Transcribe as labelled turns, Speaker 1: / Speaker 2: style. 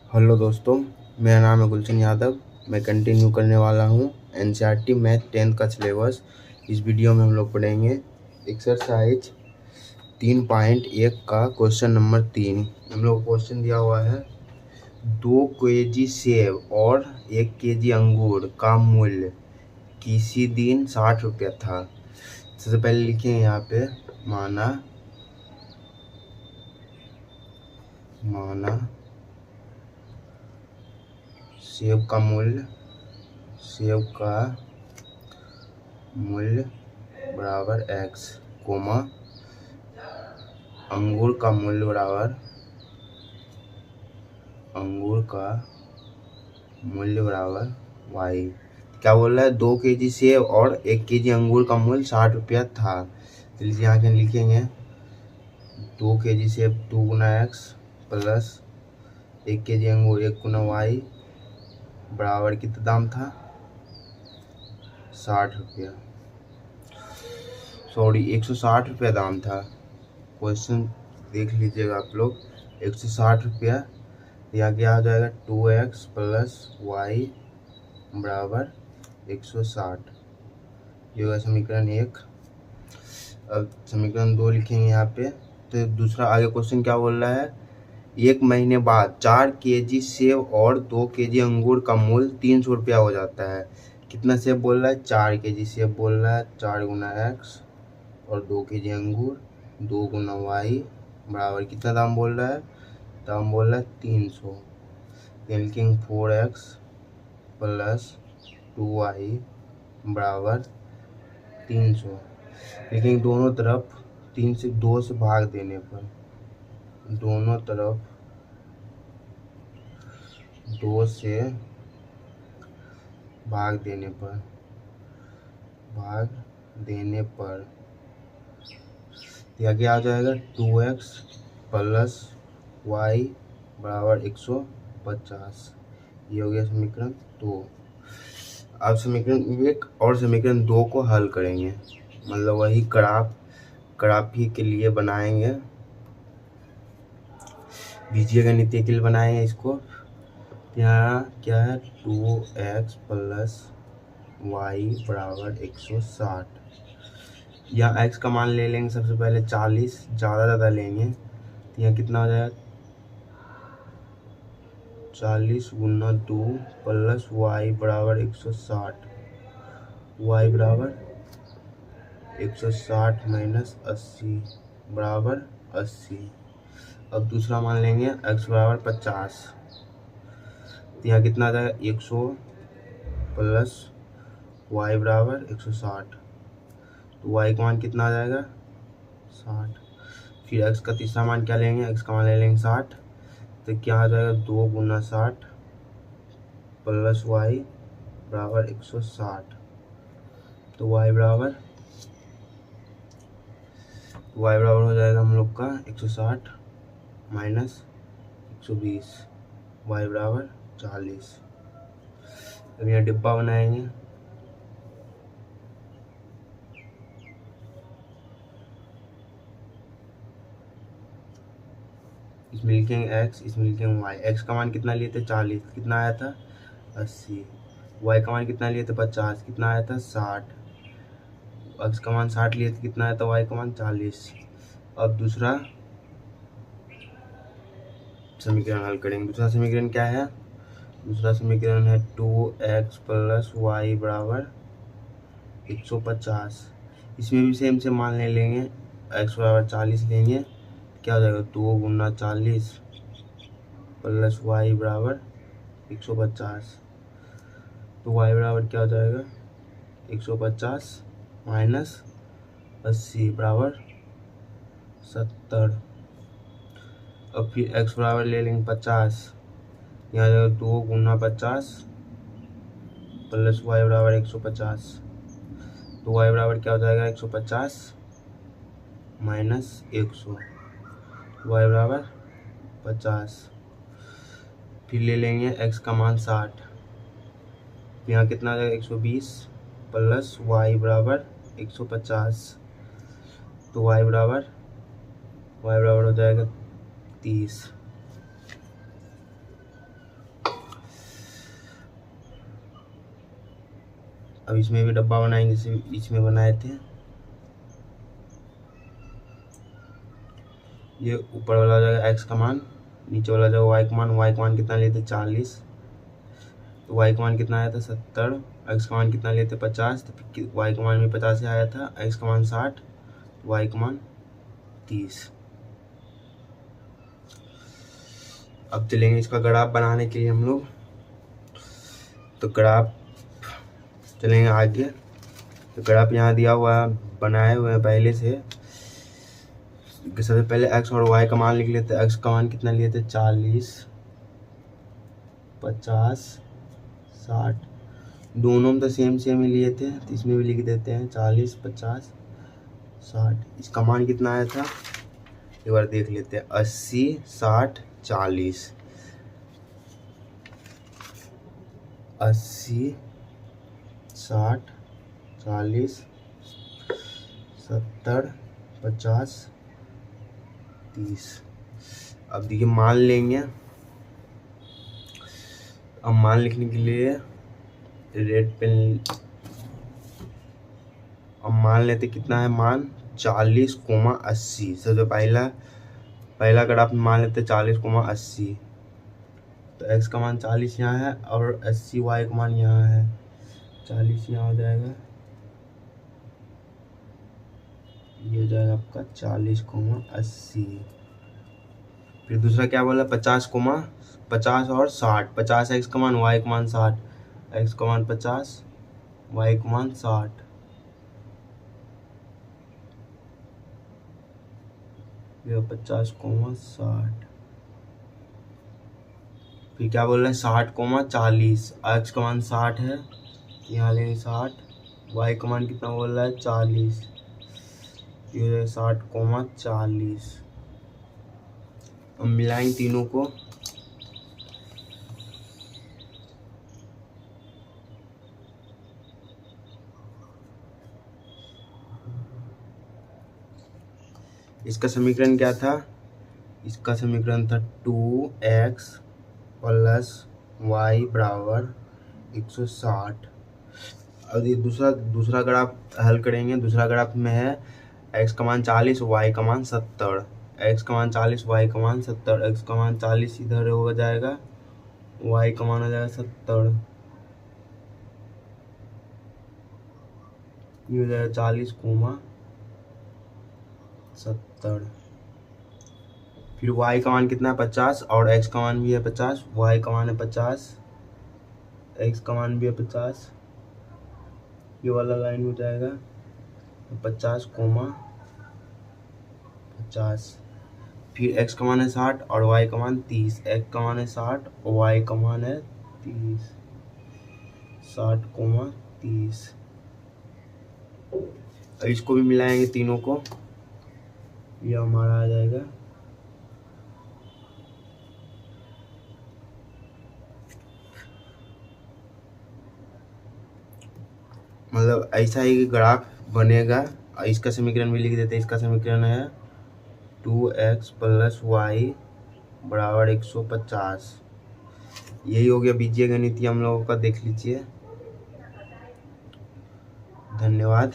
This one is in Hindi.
Speaker 1: हेलो दोस्तों, मेरा नाम है गुलशन यादव। मैं कंटिन्यू करने वाला हूँ एनसीईआरटी मैथ 10th का सिलेबस। इस वीडियो में हम लोग पढ़ेंगे एक्सरसाइज 3.1 का क्वेश्चन नंबर 3। हम लोग को क्वेश्चन दिया हुआ है 2 केजी सेब और 1 केजी अंगूर का मूल्य किसी दिन 60 रुपया था। सबसे पहले लिखेंगे यहाँ पे माना सेब का मूल्य बराबर x, कोमा अंगूर का मूल्य बराबर y। क्या बोल रहा है? 2 केजी सेब और 1 केजी अंगूर का मूल्य 60 रुपया था। तो यहाँ के लिखेंगे 2 केजी सेब 2 गुना x प्लस 1 केजी अंगूर 1 गुना y बराबर कितना दाम था? 60 रुपया। सॉरी, 160 रुपया दाम था। क्वेश्चन देख लीजिएगा आप लोग। 160 रुपया। यहाँ क्या आ जाएगा? 2x प्लस वाई बराबर 160। ये होगा समीकरण 1। अब समीकरण 2 लिखेंगे यहाँ पे। तो दूसरा आगे क्वेश्चन क्या बोल रहा है? 1 महीने बाद 4 केजी सेब और 2 केजी अंगूर का मूल्य 300 रुपया हो जाता है। कितना सेब बोल रहा है? 4 केजी सेब बोल रहा है। 4 गुना एक्स और 2 केजी अंगूर 2 गुना वाई बराबर कितना दाम बोल रहा है? दाम बोल रहा है 300। लिखेंगे 4x प्लस 2y बराबर 300। लेकिन दोनों तरफ 3 से 2 से भाग देने पर 2 से भाग देने पर यह क्या आ जाएगा? 2x प्लस y बराबर 150। ये हो गया समीकरण 2। अब समीकरण 1 और समीकरण 2 को हल करेंगे, मतलब वही ग्राफी के लिए बनाएंगे, बीजीय गणितीय के लिए बनाएंगे इसको। यहाँ क्या है? 2x प्लस वाई बराबर 160। यहाँ x का मान ले लेंगे सबसे पहले 40, ज़्यादा लेंगे तो यहाँ कितना हो जाएगा? 40 गुना 2 प्लस वाई बराबर 160। वाई बराबर 160 माइनस 80 बराबर 80। अब दूसरा मान लेंगे x बराबर 50। तो यहाँ कितना आ जाएगा? 100 प्लस वाई बराबर 160। तो y का मान कितना आ जाएगा? 60। फिर x का तीसरा मान क्या लेंगे? x का मान ले लेंगे 60। तो क्या आ जाएगा? 2 गुना 60 प्लस वाई बराबर 160। तो y बराबर हो जाएगा हम लोग का 160 माइनस 120, y बराबर 40। अब यहाँ डिब्बा बनाएंगे। इसमें लिखेंगे x, इसमें लिखेंगे y। x का मान कितना लिए थे? 40। कितना आया था? 80। y का मान कितना लिए थे? 50। कितना आया था? 60। x का मान 60 लिए थे, कितना आया था? y का मान 40। अब दूसरा समीकरण हल करेंगे। दूसरा समीकरण क्या है? दूसरा समीकरण है 2x प्लस वाई बराबर 150। इसमें भी सेम से मान ले लेंगे। x बराबर 40 लेंगे, क्या हो जाएगा? 2 गुना 40 प्लस वाई बराबर 150। तो y बराबर क्या हो जाएगा? 150 माइनस 80 बराबर 70। अब फिर x बराबर ले लेंगे 50। यहाँ जाएगा 2 गुना 50 प्लस वाई बराबर 150। तो y बराबर क्या हो जाएगा? 150 माइनस 100, y बराबर 50। फिर ले लेंगे x का मान 60। यहाँ कितना आ जाएगा? 120 प्लस वाई बराबर 150। तो y बराबर हो जाएगा 30। अब इसमें भी डब्बा बनाएंगे जैसे इसमें बनाए थे। ये ऊपर वाला हो जाएगा x का मान, नीचे वाला जाएगा y का मान। y का मान कितना लिए थे 40, तो y का मान कितना आया था 70, x का मान कितना लिए थे 50, तो y का मान भी 50 ही आया था, x का मान 60, y का मान 30। अब चलेंगे इसका ग्राफ बनाने के लिए हम लोग। तो ग्राफ चलेंगे आगे। तो ग्राफ यहाँ दिया हुआ है, बनाए हुए हैं पहले से। सबसे पहले x और y का मान लिख लेते हैं। x का मान कितना लिए थे 40, 50, 60, दोनों में तो सेम सेम ही लिए थे, तो इसमें भी लिख देते हैं 40, 50, 60। इसका मान कितना आया था एक बार देख लेते हैं, 80, 60, 40, 80, 60, 40, 70, 50, 30। अब देखिए मान लेंगे। अब मान लिखने के लिए रेड पेन, अब मान लेते कितना है मान 40,80। सबसे पहला ग्राफ में मान लेते 40,80। तो x का मान 40 यहाँ है और 80 y का मान यहाँ है, 40 यहाँ हो जाएगा, ये हो जाएगा आपका 40,80। फिर दूसरा क्या बोला 50 और 60। 50 x का मान, y का मान 60, x का मान 50, y का मान 60। ये 50,60। फिर क्या बोल रहे हैं 60,40। x का मान 60 है, यहाँ लेंगे 60, y का मान कितना बोल रहा है 40, ये 60,40। अब मिलाएंगे तीनों को। इसका समीकरण क्या था, इसका समीकरण था 2x प्लस y बराबर 160। अब ये दूसरा ग्राफ हल करेंगे। दूसरा ग्राफ में है x का मान 40, y का मान 70। x का मान 40, y का मान 70। x का मान 40 इधर हो जाएगा, y का मान हो जाएगा 70, ये हो जाएगा 40,70। फिर y का मान कितना है 50 और x का मान भी है 50, y का मान है 50, x का मान भी है 50, ये वाला लाइन हो जाएगा 50,50। फिर x का मान है 60 और y का मान 30। x का मान है 60 और y का मान है 30, 60,30। इसको भी मिलाएंगे तीनों को, ये हमारा आ जाएगा मतलब ऐसा ही ग्राफ बनेगा। इसका समीकरण भी लिख देते हैं। इसका समीकरण है 2x प्लस y बराबर 150। यही हो गया बीजीय गणितीय हम लोगों का, देख लीजिए। धन्यवाद।